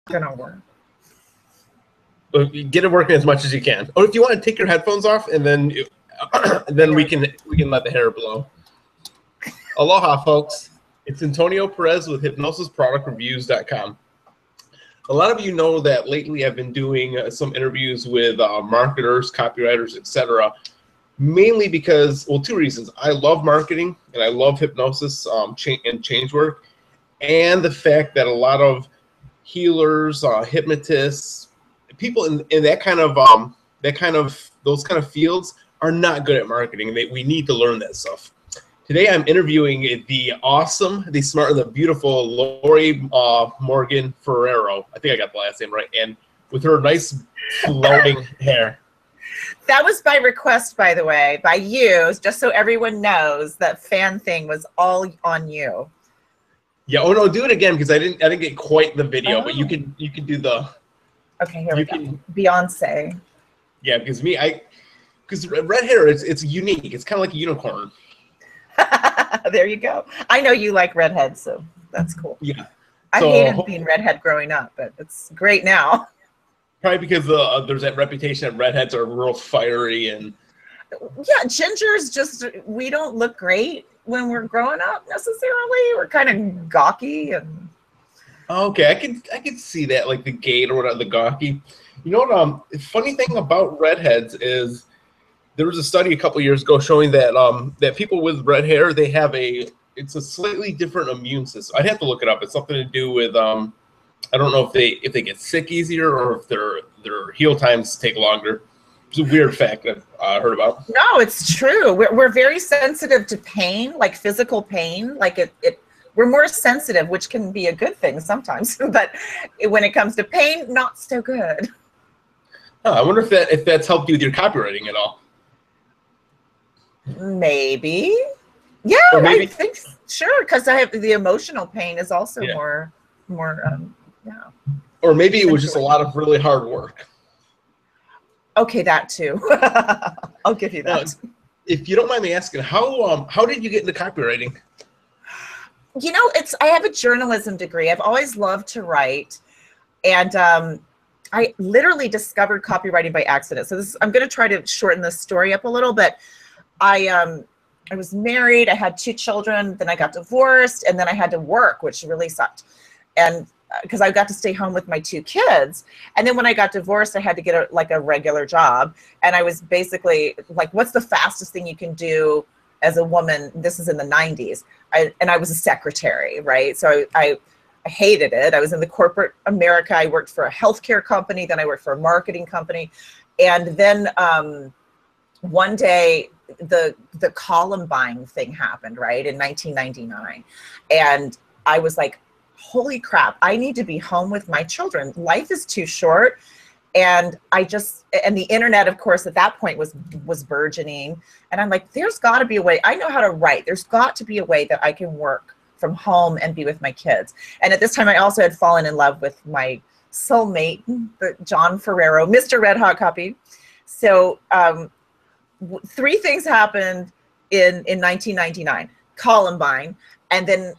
gonna work. Get it working as much as you can. Or if you want to take your headphones off, and then we can let the hair blow. Aloha, folks. It's Antonio Perez with HypnosisProductReviews.com. A lot of you know that lately I've been doing some interviews with marketers, copywriters, etc. Mainly because, well, two reasons. I love marketing and I love hypnosis and change work, and the fact that a lot of healers, hypnotists, people in that kind of those kind of fields are not good at marketing. We need to learn that stuff. Today I'm interviewing the awesome, the smart, the beautiful Lori Morgan Ferrero. I think I got the last name right. And with her nice flowing hair. That was by request, by the way, by you, just so everyone knows that fan thing was all on you. Yeah. Oh no, do it again because I didn't get quite the video, but you can do the. Okay, here we go. Beyonce. Yeah, because because red hair, it's unique. It's kind of like a unicorn. There you go. I know you like redheads, so that's cool. Yeah. I hated being redhead growing up, but it's great now. Probably because there's that reputation that redheads are real fiery and. Yeah, gingers just, we don't look great when we're growing up necessarily. We're kind of gawky and. Okay, I can see that, like the gait or whatever, the gawky. You know what? The funny thing about redheads is there was a study a couple years ago showing that that people with red hair, they have it's a slightly different immune system. I'd have to look it up. It's something to do with I don't know if they get sick easier or if their heal times take longer. It's a weird fact I've heard about. No, it's true. We're very sensitive to pain, like physical pain. Like we're more sensitive, which can be a good thing sometimes. But when it comes to pain, not so good. Huh, I wonder if that's helped you with your copywriting at all. Maybe. Yeah, maybe. I think sure, because I have the emotional pain is also more yeah. Or maybe it was just a lot of really hard work. Okay, that too. I'll give you that. Now, if you don't mind me asking, how did you get into copywriting? You know, I have a journalism degree. I've always loved to write, and I literally discovered copywriting by accident. So I'm going to try to shorten this story up a little, but I was married. I had 2 children. Then I got divorced, and then I had to work, which really sucked. And because I got to stay home with my 2 kids. And then when I got divorced, I had to get a regular job. And I was basically like, what's the fastest thing you can do as a woman? This is in the 90s. And I was a secretary, right? So I hated it. I was in the corporate America. I worked for a healthcare company. Then I worked for a marketing company. And then one day the Columbine thing happened, right, in 1999. And I was like, holy crap, I need to be home with my children. Life is too short. And and the internet, of course, at that point was burgeoning. And I'm like, there's got to be a way. I know how to write. There's got to be a way that I can work from home and be with my kids. And at this time, I also had fallen in love with my soulmate, John Ferrero, Mr. Red Hot Copy. So 3 things happened in 1999. Columbine, and then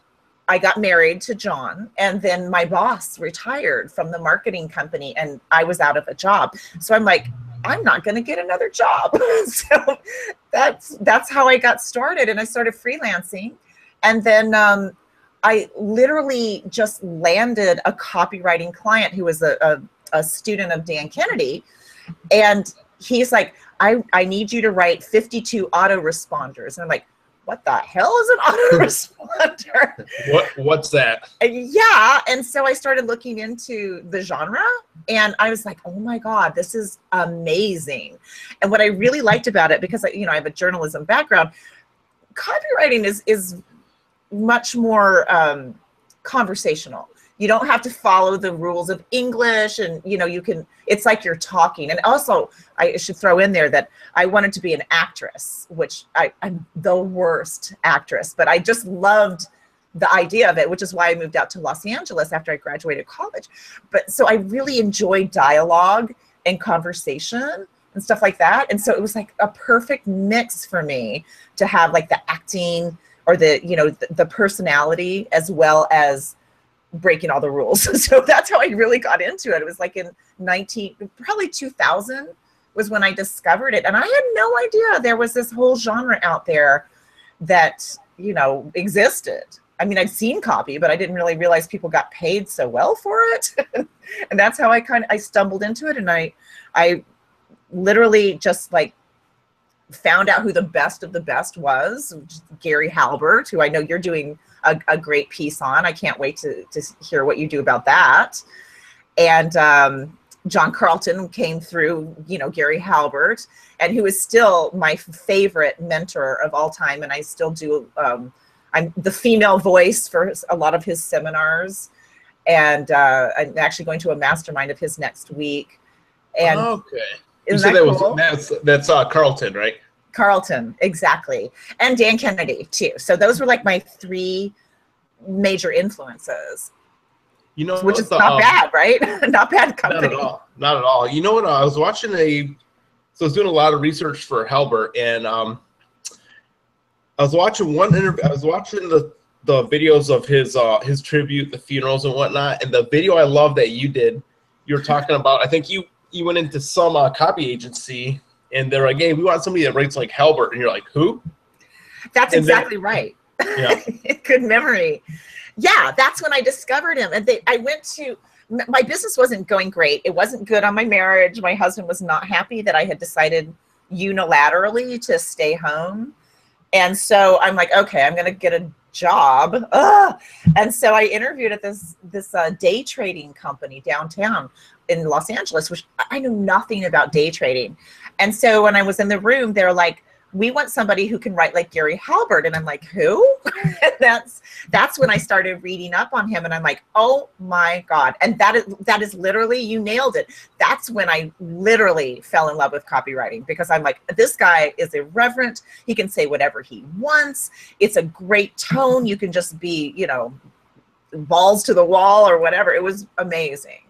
I got married to John, and then my boss retired from the marketing company, and I was out of a job. So I'm like, I'm not going to get another job. So that's how I got started, and I started freelancing. And then I literally just landed a copywriting client who was a student of Dan Kennedy, and he's like, I need you to write 52 autoresponders. And I'm like, what the hell is an autoresponder? What's that? Yeah. And so I started looking into the genre, and I was like, oh my God, this is amazing. And what I really liked about it, because I have a journalism background, copywriting is much more conversational. You don't have to follow the rules of English, and it's like you're talking. And also, I should throw in there that I wanted to be an actress, which I'm the worst actress, but I just loved the idea of it, which is why I moved out to Los Angeles after I graduated college. But so I really enjoyed dialogue and conversation and stuff like that. And so it was like a perfect mix for me to have like the acting or the personality, as well as breaking all the rules. So that's how I really got into it. It was like in probably 2000 was when I discovered it. And I had no idea there was this whole genre out there that, you know, existed. I mean, I'd seen copy, but I didn't really realize people got paid so well for it. And that's how I stumbled into it. And I literally just like found out who the best of the best was, Gary Halbert, who I know you're doing a great piece on. I can't wait to hear what you do about that. And John Carlton came through, you know, Gary Halbert, and who is still my favorite mentor of all time. And I still do, I'm the female voice for a lot of his seminars. And I'm actually going to a mastermind of his next week. And okay. Isn't that cool? That's Carlton, right? Carlton, exactly. And Dan Kennedy too. So those were like my 3 major influences. You know, which is not bad, right? Not bad company. Not at all. Not at all. You know what? I was watching so I was doing a lot of research for Halbert, and I was watching one interview. I was watching the videos of his tribute, the funerals and whatnot. And the video I love that you did, you were talking about, I think you went into some copy agency, and they're like, hey, we want somebody that writes like Halbert. And you're like, who? That's exactly right. Yeah. Good memory. Yeah, that's when I discovered him. And I went to, my business wasn't going great. It wasn't good on my marriage. My husband was not happy that I had decided unilaterally to stay home. And so I'm like, okay, I'm going to get a job. Ugh. And so I interviewed at this day trading company downtown in Los Angeles, which I knew nothing about day trading. And so when I was in the room, they're like, we want somebody who can write like Gary Halbert. And I'm like, who? And that's when I started reading up on him. And I'm like, oh my God. And that is literally, you nailed it. That's when I literally fell in love with copywriting, because I'm like, this guy is irreverent. He can say whatever he wants. It's a great tone. You can just be, you know, balls to the wall or whatever. It was amazing.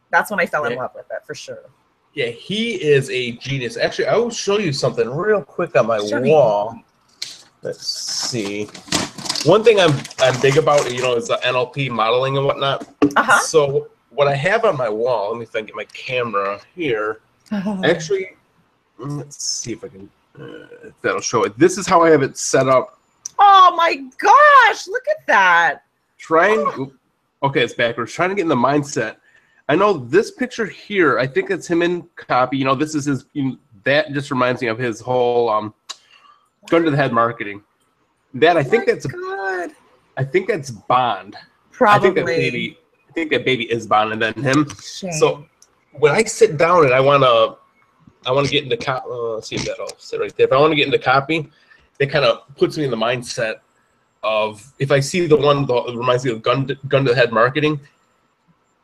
That's when I fell in love with it, for sure. Yeah, he is a genius. Actually, I will show you something real quick on my wall. Let's see. One thing I'm big about, you know, is the NLP modeling and whatnot. So what I have on my wall, let me think, get my camera here. Actually, let's see if I can, if that'll show it. This is how I have it set up. Oh my gosh, look at that. Okay, it's backwards. Trying to get in the mindset. I know this picture here, I think it's him in copy. You know, this is his, that just reminds me of his whole gun to the head marketing. That I think that's God. I think that's Bond. Probably. I think that baby is Bond, and then him. Shame. So when I sit down and I wanna get into copy, let's see if that'll sit right there. If I want to get into copy, it kind of puts me in the mindset of, if I see the one that reminds me of gun to the head marketing,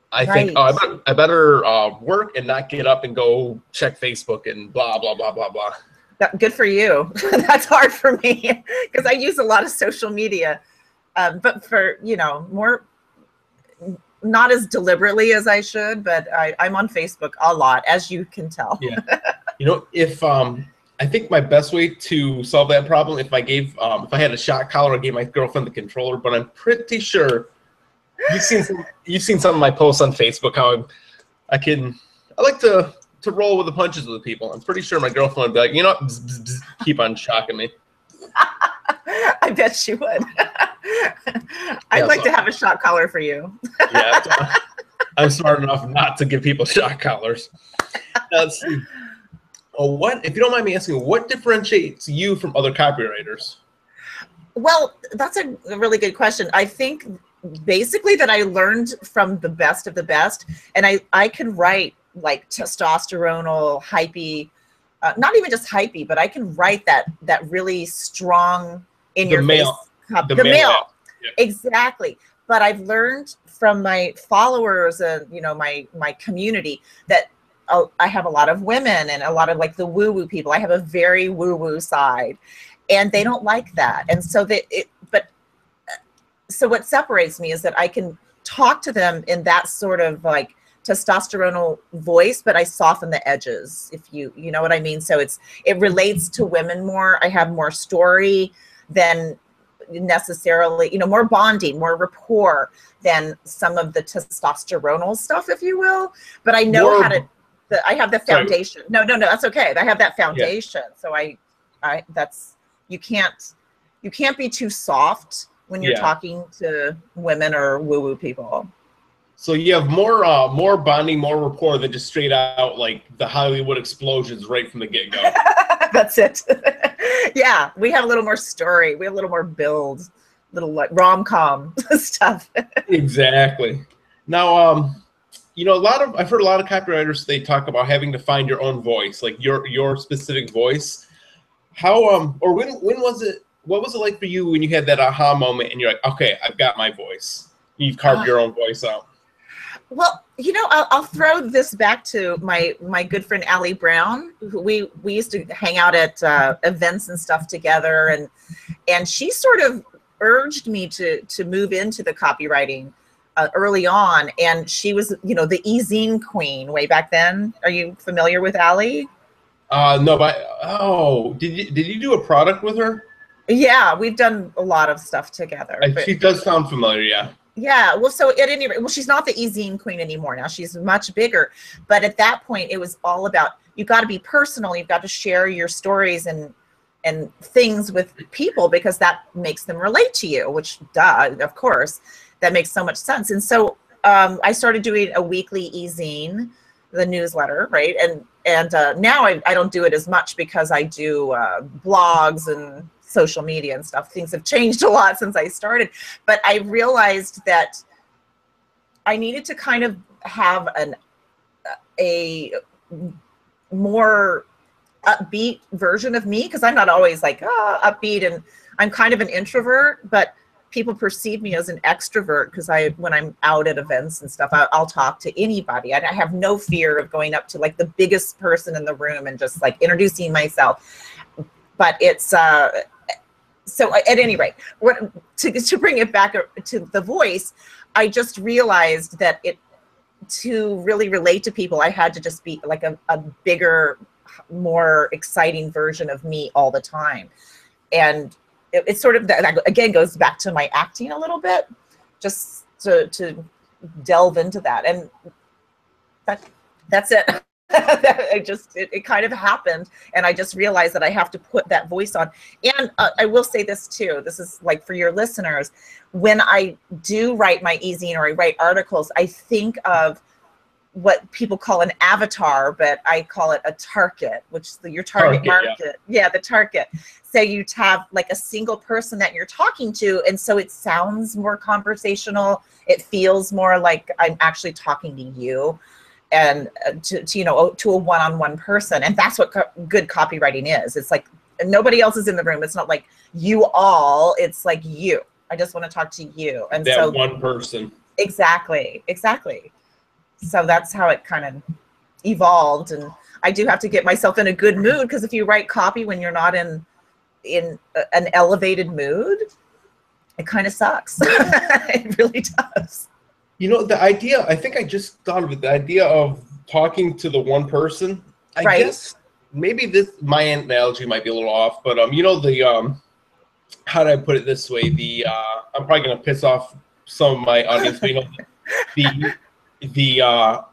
I think, oh, I better work and not get up and go check Facebook and blah, blah, blah, blah, blah. Good for you. That's hard for me because I use a lot of social media, but for, you know, more, not as deliberately as I should, but I'm on Facebook a lot, as you can tell. Yeah. You know, if I think my best way to solve that problem, if I had a shot collar, I gave my girlfriend the controller, but I'm pretty sure you've seen some of my posts on Facebook, how I like to roll with the punches with people. I'm pretty sure my girlfriend would be like, you know what, bzz, bzz, bzz, keep on shocking me. I bet she would. I'd like to have a shock collar for you. Yeah, I'm smart enough not to give people shock collars. Let's see. What, if you don't mind me asking, what differentiates you from other copywriters? Well, that's a really good question. I think basically that I learned from the best of the best, and I can write like testosteronal, hypey, not even just hypey, but I can write that really strong in your face. The male. Yeah. Exactly. But I've learned from my followers and, you know, my community that I have a lot of women and a lot of like the woo-woo people. I have a very woo-woo side, and they don't like that. And so so what separates me is that I can talk to them in that sort of like testosteronal voice, but I soften the edges, if you know what I mean. So it relates to women more. I have more story than necessarily, more bonding, more rapport than some of the testosteronal stuff, if you will. But I know how to, I have the foundation. No, that's okay. I have that foundation. Yeah. So you can't be too soft when you're talking to women or woo-woo people. So you have more bonding, more rapport than just straight out like the Hollywood explosions right from the get-go. That's it. Yeah, we have a little more story. We have a little more build, little like rom-com stuff. Exactly. Now, I've heard a lot of copywriters, they talk about having to find your own voice, like your specific voice. How or when was it? What was it like for you when you had that aha moment and you're like, okay, I've got my voice. You've carved your own voice out. Well, I'll throw this back to my good friend Allie Brown. We used to hang out at events and stuff together, and she sort of urged me to move into the copywriting early on. And she was, the e-zine queen way back then. Are you familiar with Allie? No, but did you do a product with her? Yeah, we've done a lot of stuff together. She does sound familiar, yeah. Yeah, well, so at any rate, she's not the e-zine queen anymore now. She's much bigger. But at that point, it was all about, you've got to be personal. You've got to share your stories and things with people because that makes them relate to you, which, of course, that makes so much sense. And so I started doing a weekly e-zine, the newsletter, right? And now I don't do it as much because I do blogs and social media and stuff. Things have changed a lot since I started, but I realized that I needed to kind of have a more upbeat version of me, because I'm not always like upbeat, and I'm kind of an introvert, but people perceive me as an extrovert because when I'm out at events and stuff, I'll talk to anybody. I have no fear of going up to like the biggest person in the room and just like introducing myself. But it's so at any rate, to bring it back to the voice, I just realized that to really relate to people, I had to just be like a bigger, more exciting version of me all the time. And it's sort of, that again, goes back to my acting a little bit, just to delve into that. And that's it. It kind of happened, and I just realized that I have to put that voice on. And I will say this too, this is like for your listeners, when I do write my e-zine or I write articles, I think of what people call an avatar, but I call it a target, which is your target market. Yeah, the target. So you'd have like a single person that you're talking to, and so it sounds more conversational. It feels more like I'm actually talking to you, and to a one-on-one person. And that's what good copywriting is. It's like nobody else is in the room. It's not like you all, it's like you. I just want to talk to you. And that one person. Exactly. So that's how it kind of evolved. And I do have to get myself in a good mood, because if you write copy when you're not in an elevated mood, it kind of sucks. It really does. The idea, I think I just thought of it, the idea of talking to the one person, I guess maybe my analogy might be a little off, but how do I put it this way? I'm probably going to piss off some of my audience, but the how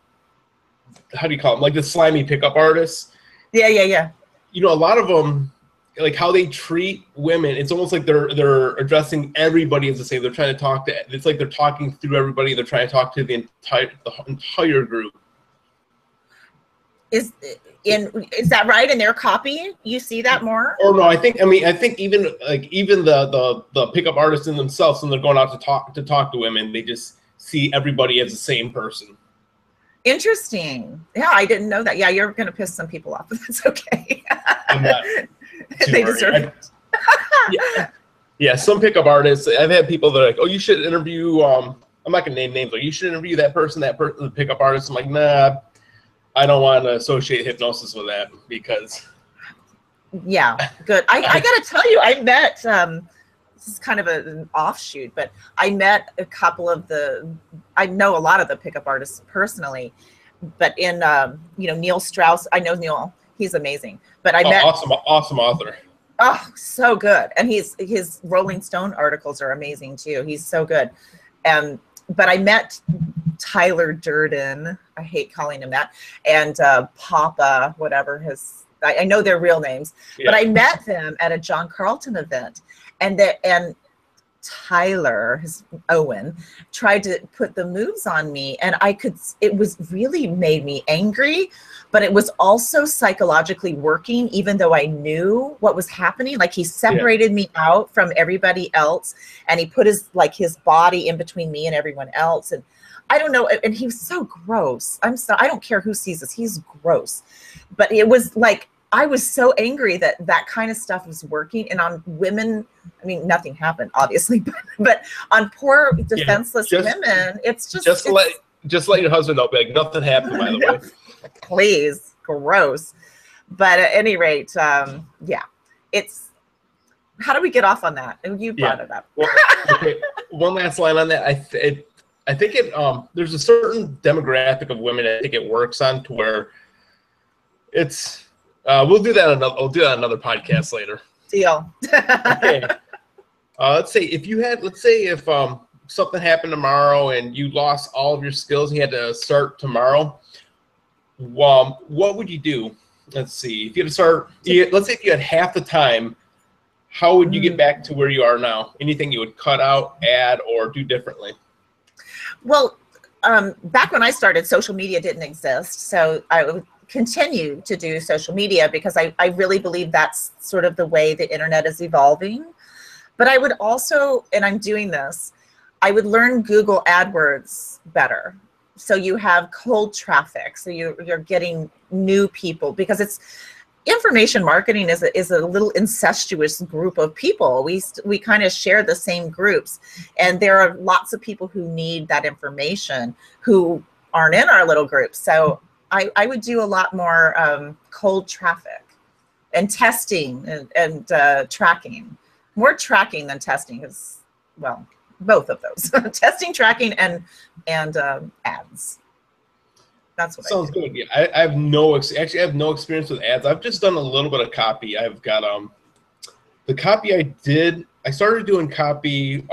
do you call them? Like the slimy pickup artists. Yeah. A lot of them, like how they treat women, it's almost like they're addressing everybody as the same. They're trying to talk to, it's like they're talking through everybody. They're trying to talk to the entire group. Is that right? In their copy, you see that more? Or no, I think even the pickup artists in themselves, when they're going out to talk to women, they just see everybody as the same person. Interesting. Yeah, I didn't know that. Yeah, you're going to piss some people off, but that's okay. They deserve it. Yeah, some pickup artists, I've had people that are like, oh, you should interview, I'm not going to name names, like, you should interview that person, the pickup artist. I'm like, nah, I don't want to associate hypnosis with that, because. Yeah, good. I got to tell you, I met, this is kind of an offshoot, but I met a couple of I know a lot of the pickup artists personally, but in, Neil Strauss, I know Neil, he's amazing, but I met. Awesome author. Oh, so good. And his Rolling Stone articles are amazing too. He's so good. But I met Tyler Durden. I hate calling him that. And Papa, whatever I know their real names, but I met them at a John Carlton event, and Tyler, Owen, tried to put the moves on me, and it was really made me angry, but it was also psychologically working, even though I knew what was happening. Like, he separated me out from everybody else, and he put his body in between me and everyone else. And I don't know. And he was so gross. I don't care who sees this. He's gross. But it was like, I was so angry that kind of stuff was working. And on women, I mean, nothing happened, obviously, but on poor defenseless women, it's just let your husband know, like, nothing happened, by the way. Please, gross. But at any rate, it's, how do we get off on that? You brought it up. Well, okay, one last line on that. I think there's a certain demographic of women I think it works on, to where it's. We'll do that another podcast later. Deal. Okay. Let's say if something happened tomorrow and you lost all of your skills and you had to start tomorrow, what would you do? Let's see. If you had to start, let's say if you had half the time, how would you get back to where you are now? Anything you would cut out, add, or do differently? Well, back when I started, social media didn't exist, so I would continue to do social media, because I really believe that's sort of the way the internet is evolving. But I would also, and I'm doing this, I would learn Google AdWords better. So you have cold traffic, so you're getting new people, because information marketing is a little incestuous group of people. We kind of share the same groups, and there are lots of people who need that information who aren't in our little groups. So I would do a lot more cold traffic and testing and tracking. More tracking than testing, because, well, both of those. Testing, tracking, and ads. That's what sounds good. Yeah, I have no experience with ads. I've just done a little bit of copy. I've got the copy I did. I started doing copy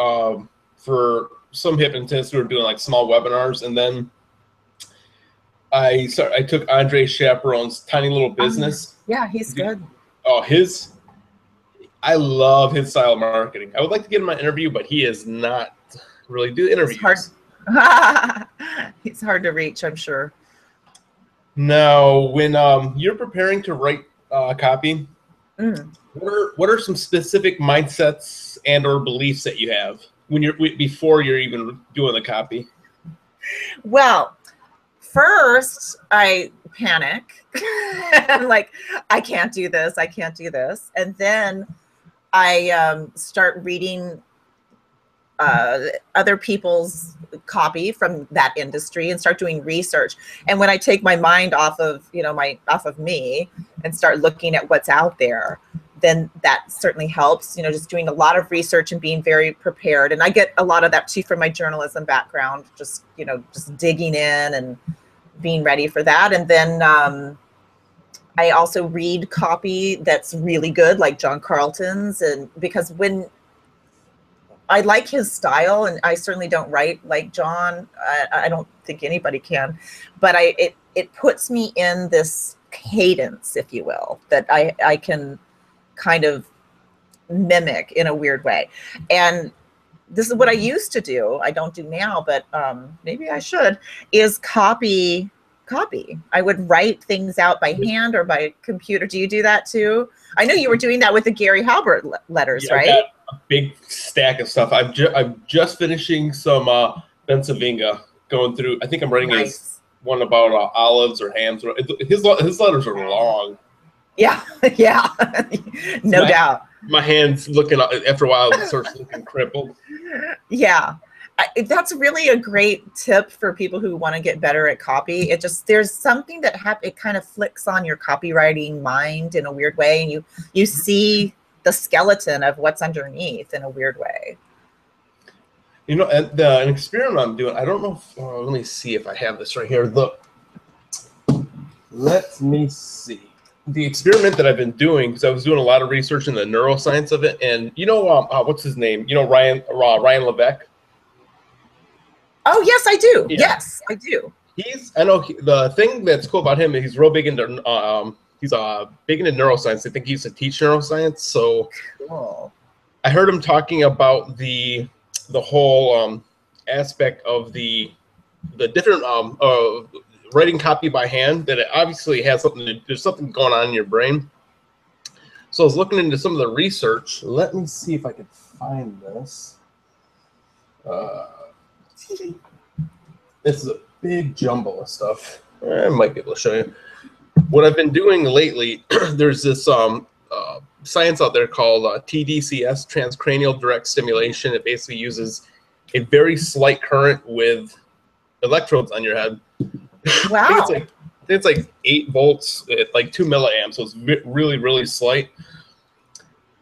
for some hypnotists who were doing like small webinars, and then I took Andre Chaperone's Tiny Little Business. Yeah, he's good. Oh, I love his style of marketing. I would like to get him an interview, but he is not really do interviews. He's hard to reach, I'm sure. Now, when you're preparing to write copy, what are some specific mindsets and or beliefs that you have before you're even doing the copy? Well, first, I panic. I'm like, I can't do this. And then I start reading other people's copy from that industry and start doing research. And when I take my mind off of me and start looking at what's out there, then that certainly helps, just doing a lot of research and being very prepared. And I get a lot of that too from my journalism background, just digging in and being ready for that. And then I also read copy that's really good, like John Carlton's, and because when I like his style, and I certainly don't write like John, I don't think anybody can, but it puts me in this cadence, if you will, that I can kind of mimic in a weird way. And this is what I used to do. I don't do now, but maybe I should, is copy. I would write things out by hand or by computer. Do you do that too? I know you were doing that with the Gary Halbert letters, right? I got a big stack of stuff. I'm just finishing some Ben Savinga, going through. I think I'm writing one about olives or hams. His letters are long. Yeah, yeah, no doubt. My hands after a while it starts looking crippled. Yeah. That's really a great tip for people who want to get better at copy. There's something that it kind of flicks on your copywriting mind in a weird way, and you see the skeleton of what's underneath in a weird way. An experiment I'm doing, I don't know let me see if I have this right here. Look, let me see. the experiment that I've been doing, because I was doing a lot of research in the neuroscience of it, and you know, what's his name? You know, Ryan Levesque. Oh yes, I do. Yeah. Yes, I do. I know the thing that's cool about him is he's real big into he's big into neuroscience. I think he used to teach neuroscience. So cool. I heard him talking about the whole aspect of the different writing copy by hand, that it obviously has there's something going on in your brain. So I was looking into some of the research. Let me see if I can find this. This is a big jumble of stuff. I might be able to show you. What I've been doing lately, there's this science out there called TDCS, transcranial direct stimulation. It basically uses a very slight current with electrodes on your head. Wow. I think it's like 8 volts at like 2 milliamps, so it's really, really slight.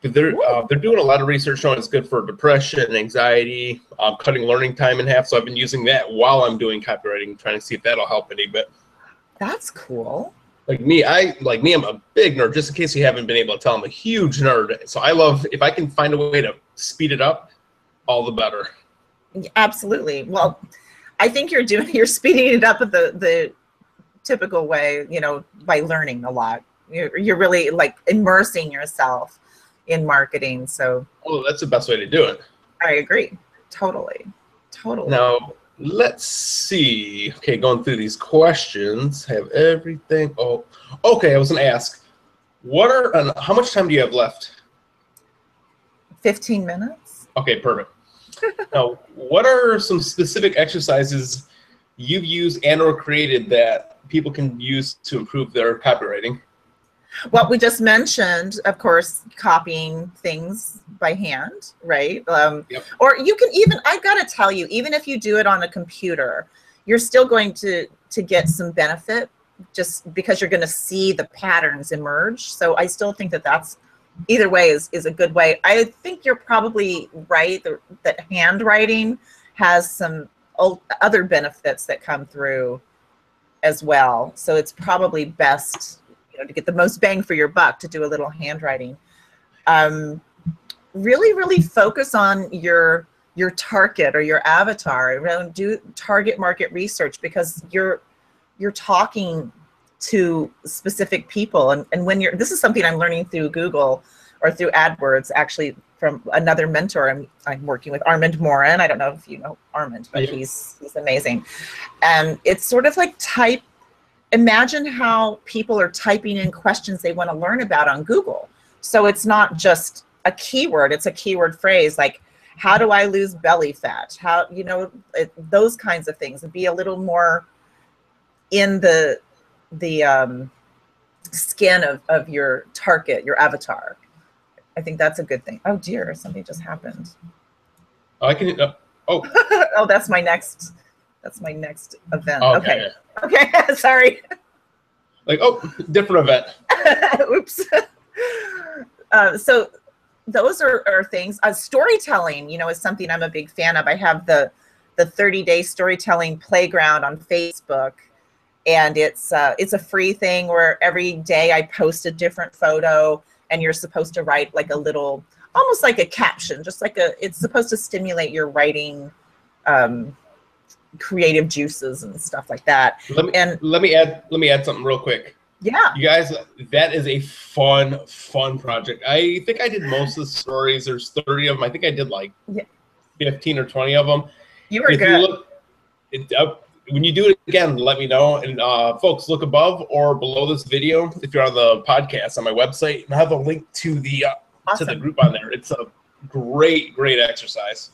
But they're doing a lot of research showing it's good for depression and anxiety, cutting learning time in half. So I've been using that while I'm doing copywriting, trying to see if that'll help any bit. That's cool. I'm a big nerd. Just in case you haven't been able to tell, I'm a huge nerd. So I love, if I can find a way to speed it up, all the better. Absolutely. Well, I think you're speeding it up with the typical way, you know, by learning a lot. You're really like immersing yourself in marketing. So that's the best way to do it. I agree. Totally. Now let's see. Okay, going through these questions, have everything. Oh, okay. I was gonna ask, how much time do you have left? 15 minutes. Okay, perfect. Now, what are some specific exercises you've used and or created that people can use to improve their copywriting? Well, we just mentioned, of course, copying things by hand, right? Yep. Or you can even, I've got to tell you, even if you do it on a computer, you're still going to get some benefit just because you're going to see the patterns emerge. So I still think that that's, either way is a good way. I think you're probably right that handwriting has some other benefits that come through as well. So it's probably best, you know, to get the most bang for your buck, to do a little handwriting. Really, really focus on your target or your avatar. Do target market research, because you're talking to specific people, and when this is something I'm learning through Google or through AdWords, actually from another mentor I'm working with, Armand Morin. I don't know if you know Armand, but yeah, he's amazing. And it's sort of like imagine how people are typing in questions they want to learn about on Google. So it's not just a keyword, it's a keyword phrase like, how do I lose belly fat? How, you know, those kinds of things, and be a little more in the skin of your target, your avatar. I think that's a good thing. Oh dear, something just happened. I can. Oh. Oh, that's my next event. Okay. Okay. Sorry. Like, oh, different event. Oops. So those are things. Storytelling, you know, is something I'm a big fan of. I have the 30-day storytelling playground on Facebook, and it's a free thing where every day I post a different photo, and you're supposed to write like a little, almost like a caption, just like it's supposed to stimulate your writing creative juices and stuff like that. Let me add something real quick. Yeah. You guys, that is a fun project. I think I did most of the stories. There's 30 of them. I think I did like 15 or 20 of them. You were good. When you do it again, let me know. And folks, look above or below this video if you're on the podcast on my website, and I have a link to the awesome. to the group on there. It's a great exercise.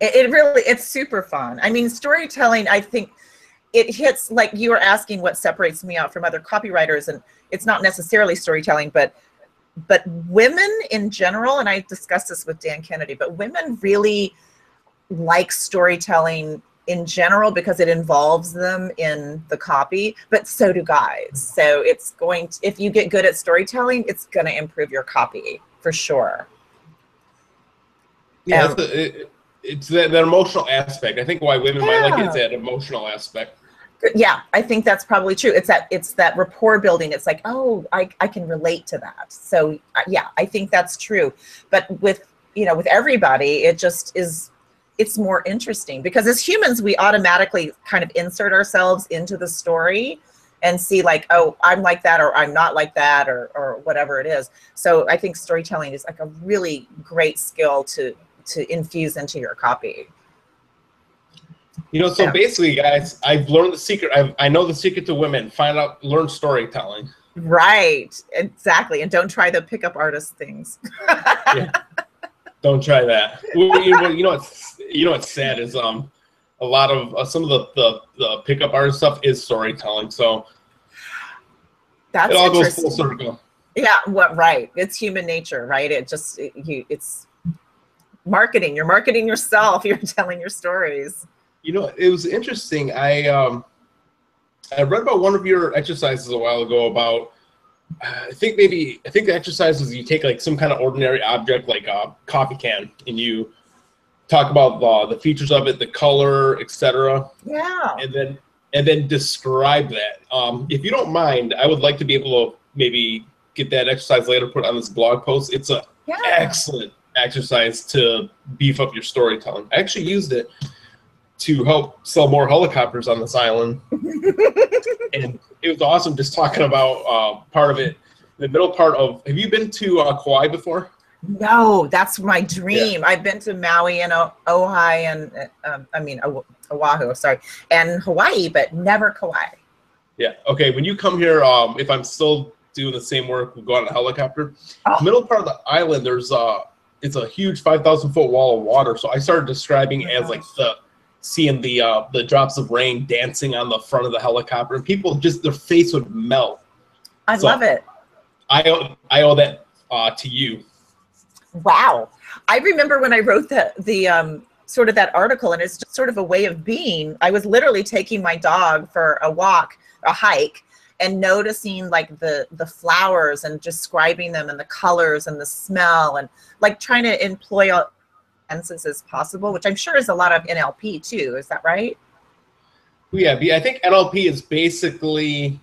It's super fun. I mean, storytelling, I think it hits, like you were asking what separates me out from other copywriters, and it's not necessarily storytelling, but women in general, and I discussed this with Dan Kennedy, but women really like storytelling in general because it involves them in the copy, but so do guys. So it's if you get good at storytelling, it's going to improve your copy for sure. Yeah, it's that emotional aspect. I think why women might like it is that emotional aspect. Yeah, I think that's probably true. It's that rapport building. It's like, oh, I can relate to that. So yeah, I think that's true. But with, with everybody, it just is, it's more interesting because as humans, we automatically kind of insert ourselves into the story and see like, oh, I'm like that, or I'm not like that, or whatever it is. So I think storytelling is like a really great skill to infuse into your copy. So basically, guys, I've learned the secret. I know the secret to women. Learn storytelling. Right, exactly, and don't try the pickup artist things. Yeah, don't try that. What's sad is a lot of some of the pickup artist stuff is storytelling. So that's it all goes full circle. Yeah, right? It's human nature, right? It's marketing. You're marketing yourself. You're telling your stories. It was interesting. I read about one of your exercises a while ago about, I think the exercise is you take like some kind of ordinary object like a coffee can and you talk about the features of it, the color, etc. Yeah. And then describe that. If you don't mind, I would like to be able to maybe get that exercise later, put on this blog post. It's an excellent exercise to beef up your storytelling. I actually used it to help sell more helicopters on this island. And it was awesome just talking about part of it. The middle part of, have you been to Kauai before? No, that's my dream. Yeah. I've been to Maui and Ojai and Oahu, sorry, and Hawaii, but never Kauai. Yeah. Okay. When you come here, if I'm still doing the same work, we'll go on a helicopter. The middle part of the island, it's a huge 5,000-foot wall of water. So I started describing as like seeing the drops of rain dancing on the front of the helicopter, and people just, their face would melt. I love it. I owe that to you. Wow. I remember when I wrote the sort of that article, and it's just sort of a way of being. I was literally taking my dog for a hike, and noticing like the flowers and describing them and the colors and the smell, and like trying to employ all senses as possible, which I'm sure is a lot of NLP too. Is that right? Yeah, I think NLP is basically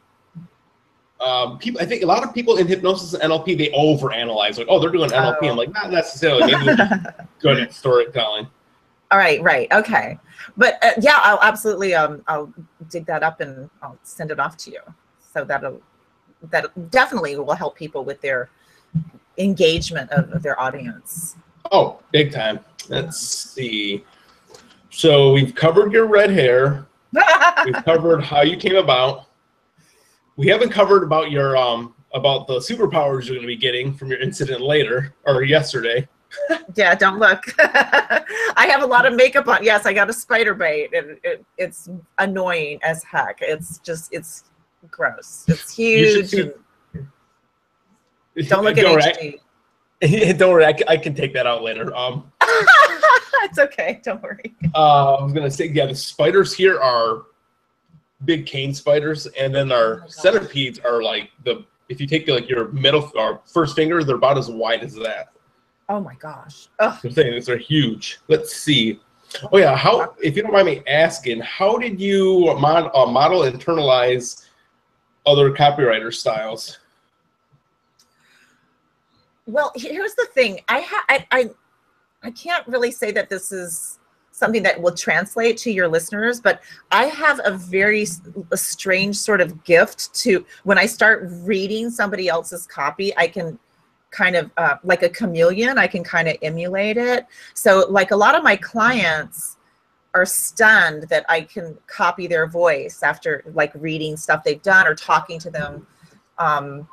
people. I think a lot of people in hypnosis and NLP, they overanalyze. Like, oh, they're doing NLP. I'm like, not necessarily. Maybe they're just good at storytelling. All right, okay. But yeah, I'll absolutely I'll dig that up and I'll send it off to you. So that definitely will help people with their engagement of their audience. Oh, big time. Let's see. So we've covered your red hair. We've covered how you came about. We haven't covered about your about the superpowers you're going to be getting from your incident later or yesterday. Yeah, don't look. I have a lot of makeup on. Yes, I got a spider bite, and it's annoying as heck. It's gross. It's huge. Don't look at HD. Don't worry, I can take that out later. It's okay. Don't worry. I was gonna say, yeah, the spiders here are big cane spiders, and then our centipedes are like if you take your middle or first finger, they're about as wide as that. Oh my gosh. They're huge. Let's see. Oh yeah, if you don't mind me asking, how did you model internalize other copywriter styles? Well, here's the thing. I can't really say that this is something that will translate to your listeners, but I have a strange sort of gift to, when I start reading somebody else's copy, I can kind of like a chameleon, I can kind of emulate it. So like a lot of my clients are stunned that I can copy their voice after like reading stuff they've done or talking to them on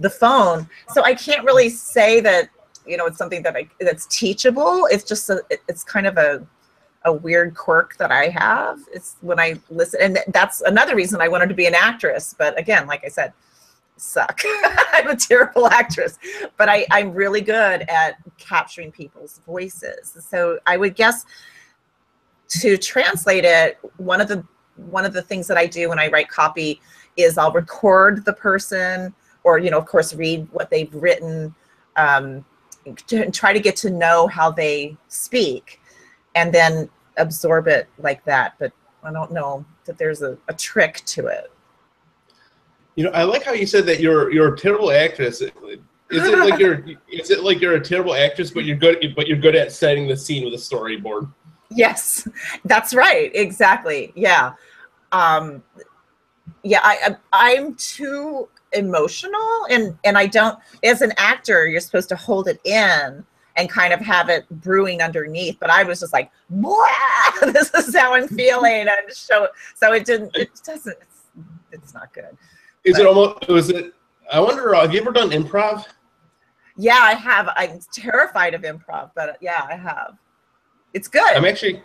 the phone. So I can't really say that, it's something that's teachable. It's just it's kind of a weird quirk that I have. It's when I listen, and that's another reason I wanted to be an actress. But again, like I said, suck. I'm a terrible actress, but I'm really good at capturing people's voices. So I would guess to translate it, one of the things that I do when I write copy is I'll record the person, or of course read what they've written, to try to get to know how they speak, and then absorb it like that. But I don't know that there's a trick to it. You know, I like how you said that you're a terrible actress. Is it like you're a terrible actress, but you're good at setting the scene with a storyboard? Yes, that's right. Exactly. Yeah. Yeah, I'm too emotional, and I don't, as an actor, you're supposed to hold it in and kind of have it brewing underneath. But I was just like, this is how I'm feeling. And so it's not good. I wonder, have you ever done improv? Yeah, I have. I'm terrified of improv, but yeah, I have. It's good. I'm thinking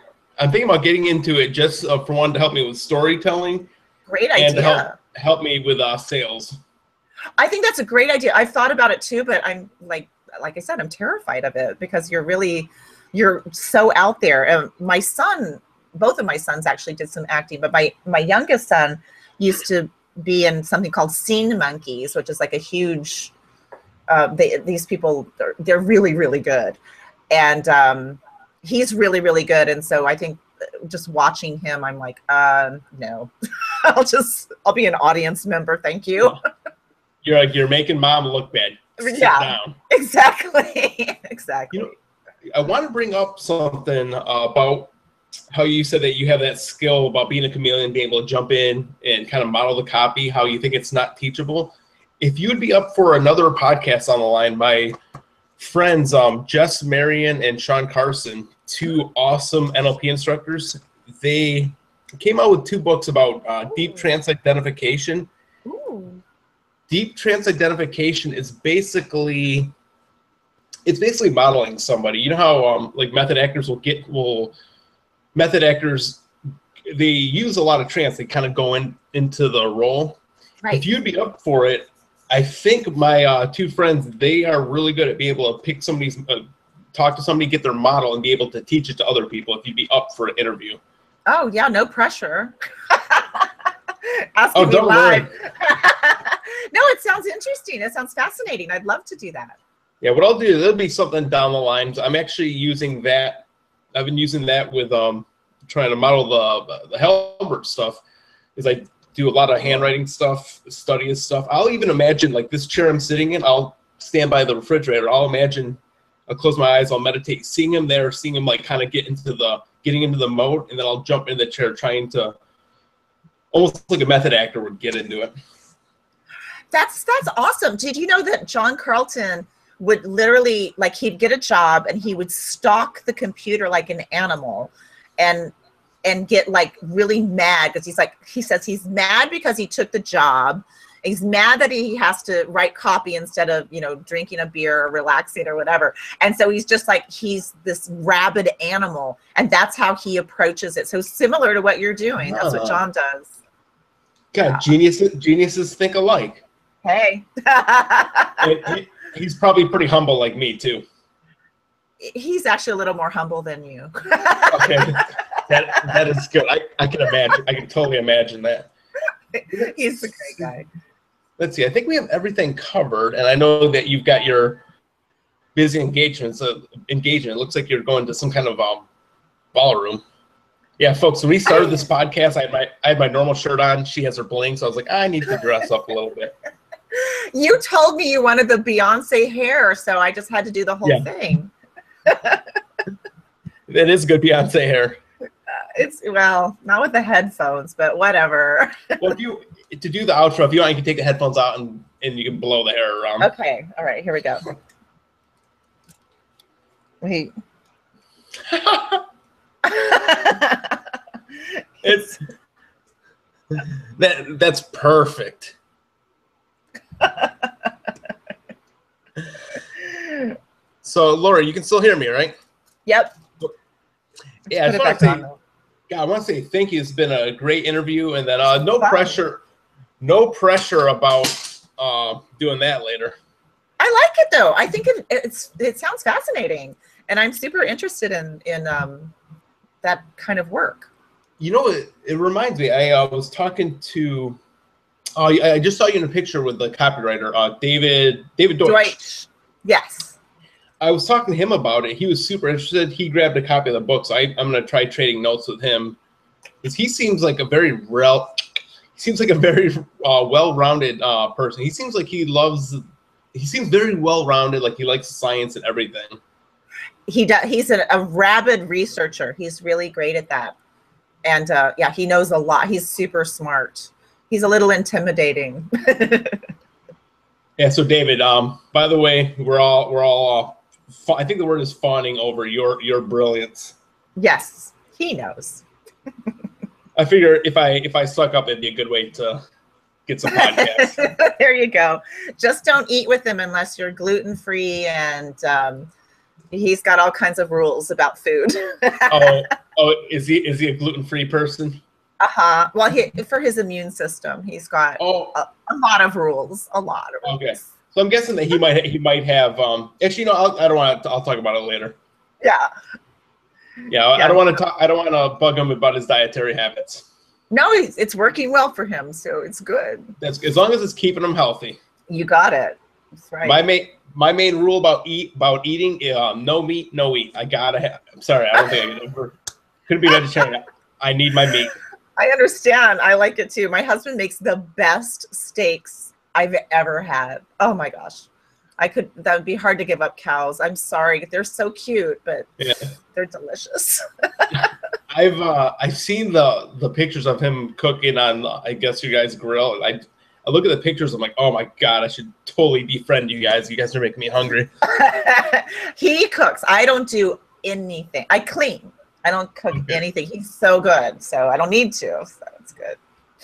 about getting into it just for one, to help me with storytelling. Great idea. And to help me with sales. I think that's a great idea. I've thought about it too, but I'm like I said, I'm terrified of it because you're so out there. My son, both of my sons actually did some acting, but my youngest son used to be in something called Scene Monkeys, which is like a huge, these people, they're really, really good. And he's really, really good. And so I think just watching him, I'm like, no, I'll be an audience member. Thank you. You're making mom look bad. Sit down. Exactly. Exactly. You know, I want to bring up something about how you said that you have that skill about being a chameleon, being able to jump in and kind of model the copy, how you think it's not teachable. If you would be up for another podcast on the line, my friends, Jess Marion and Sean Carson, two awesome NLP instructors, they came out with 2 books about deep trance identification. Ooh. Deep trance identification is basically modeling somebody. You know how like method actors they use a lot of trance. They kind of go into the role. Right. If you'd be up for it, I think my 2 friends, they are really good at being able to pick somebody's, talk to somebody, get their model, and be able to teach it to other people if you'd be up for an interview. Oh, yeah, no pressure. Asking me live. No, it sounds interesting. It sounds fascinating. I'd love to do that. Yeah, what I'll do, there'll be something down the line. I'm actually using that. I've been using that with trying to model the Halbert stuff, is I do a lot of handwriting stuff, studying stuff. I'll even imagine, like this chair I'm sitting in, I'll stand by the refrigerator. I'll close my eyes, I'll meditate, seeing him there, seeing him like kind of getting into the mode, and then I'll jump in the chair trying to, almost like a method actor would get into it. That's awesome. Did you know that John Carlton would literally, like, he'd get a job and he would stalk the computer like an animal and get like really mad because he says he's mad because he took the job. He's mad that he has to write copy instead of, drinking a beer or relaxing or whatever. And so he's just like, he's this rabid animal, and that's how he approaches it. So similar to what you're doing. That's what John does. God, yeah. Geniuses think alike. Hey. He's probably pretty humble like me too. He's actually a little more humble than you. Okay, that is good. I can imagine. I can totally imagine that. He's a great guy. Let's see. I think we have everything covered, and I know that you've got your busy engagement. It looks like you're going to some kind of ballroom. Yeah, folks. When we started this podcast, I had my normal shirt on. She has her bling, so I was like, I need to dress up a little bit. You told me you wanted the Beyonce hair, so I just had to do the whole thing. It is good Beyonce hair. Well, not with the headphones, but whatever. Well, to do the outro, if you want, you can take the headphones out and you can blow the hair around. Okay. All right. Here we go. Wait. That's perfect. So, Laura, you can still hear me, right? Yep. Yeah, I want to say thank you. It's been a great interview, and then no pressure about doing that later. I like it though. I think it sounds fascinating, and I'm super interested in that kind of work. It reminds me. I was talking to. I just saw you in a picture with the copywriter, David Deutsch. Yes. I was talking to him about it. He was super interested. He grabbed a copy of the book, so I'm going to try trading notes with him is he seems like a very well-rounded person. He seems like he seems very well-rounded, like he likes science and everything. He does. He's a rabid researcher. He's really great at that. And yeah, he knows a lot. He's super smart. He's a little intimidating. Yeah. So David, by the way, we're all I think the word is fawning over your brilliance. Yes, he knows. I figure if I suck up, it'd be a good way to get some podcasts. There you go. Just don't eat with him unless you're gluten-free, and he's got all kinds of rules about food. oh, is he a gluten-free person? Well, for his immune system, he's got a lot of rules. A lot of rules. Okay. So I'm guessing that he might have. Actually, I don't want to. I'll talk about it later. Yeah. Yeah. I don't want to bug him about his dietary habits. No, it's working well for him, so it's good. That's as long as it's keeping him healthy. You got it. That's right. My main rule about eating, no meat, no eat. I gotta have. I'm sorry, I don't think I could be vegetarian. I need my meat. I understand. I like it too. My husband makes the best steaks I've ever had. Oh my gosh. That would be hard to give up cows. I'm sorry. They're so cute, but yeah, they're delicious. I've seen the pictures of him cooking on, I guess, you guys' grill. I look at the pictures. I'm like, oh my God, I should totally befriend you guys. You guys are making me hungry. He cooks. I don't do anything. I clean. I don't cook anything. He's so good, so I don't need to. So it's good.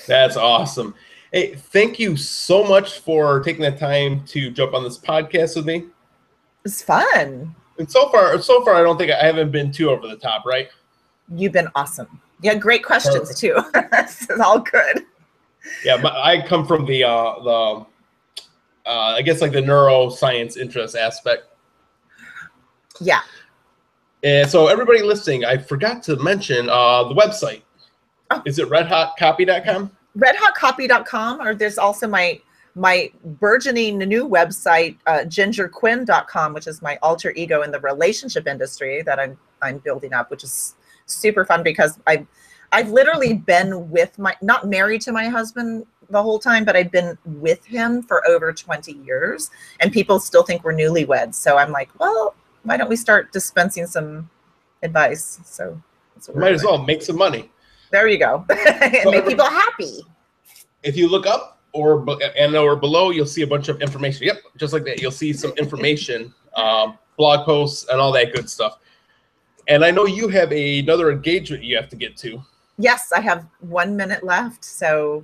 That's awesome. Hey, thank you so much for taking the time to jump on this podcast with me. It's fun. And so far, I don't think I haven't been too over the top, right? You've been awesome. You had great questions too. It's all good. Yeah, but I come from the I guess like the neuroscience interest aspect. Yeah. And so everybody listening, I forgot to mention the website. Oh. Is it redhotcopy.com? Redhotcopy.com, or there's also my burgeoning new website, gingerquinn.com, which is my alter ego in the relationship industry that I'm building up, which is super fun because I've literally been not married to my husband the whole time, but I've been with him for over 20 years, and people still think we're newlyweds. So I'm like, well, why don't we start dispensing some advice? So might as well make some money. There you go. And make people happy. If you look up or below, you'll see a bunch of information. Yep, just like that. You'll see some information, blog posts, and all that good stuff. And I know you have another engagement you have to get to. Yes, I have 1 minute left. So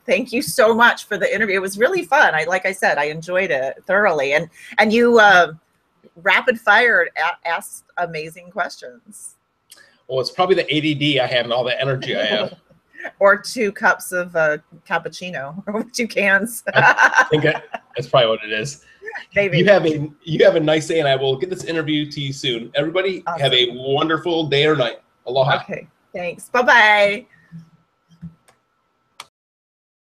thank you so much for the interview. It was really fun. Like I said, I enjoyed it thoroughly. And you rapid fire asked amazing questions. Well, it's probably the ADD I have and all the energy I have. Or 2 cups of cappuccino, or 2 cans. I think that's probably what it is. Maybe. You have a nice day, and I will get this interview to you soon. Everybody, awesome. Have a wonderful day or night. Aloha. Okay, thanks. Bye-bye.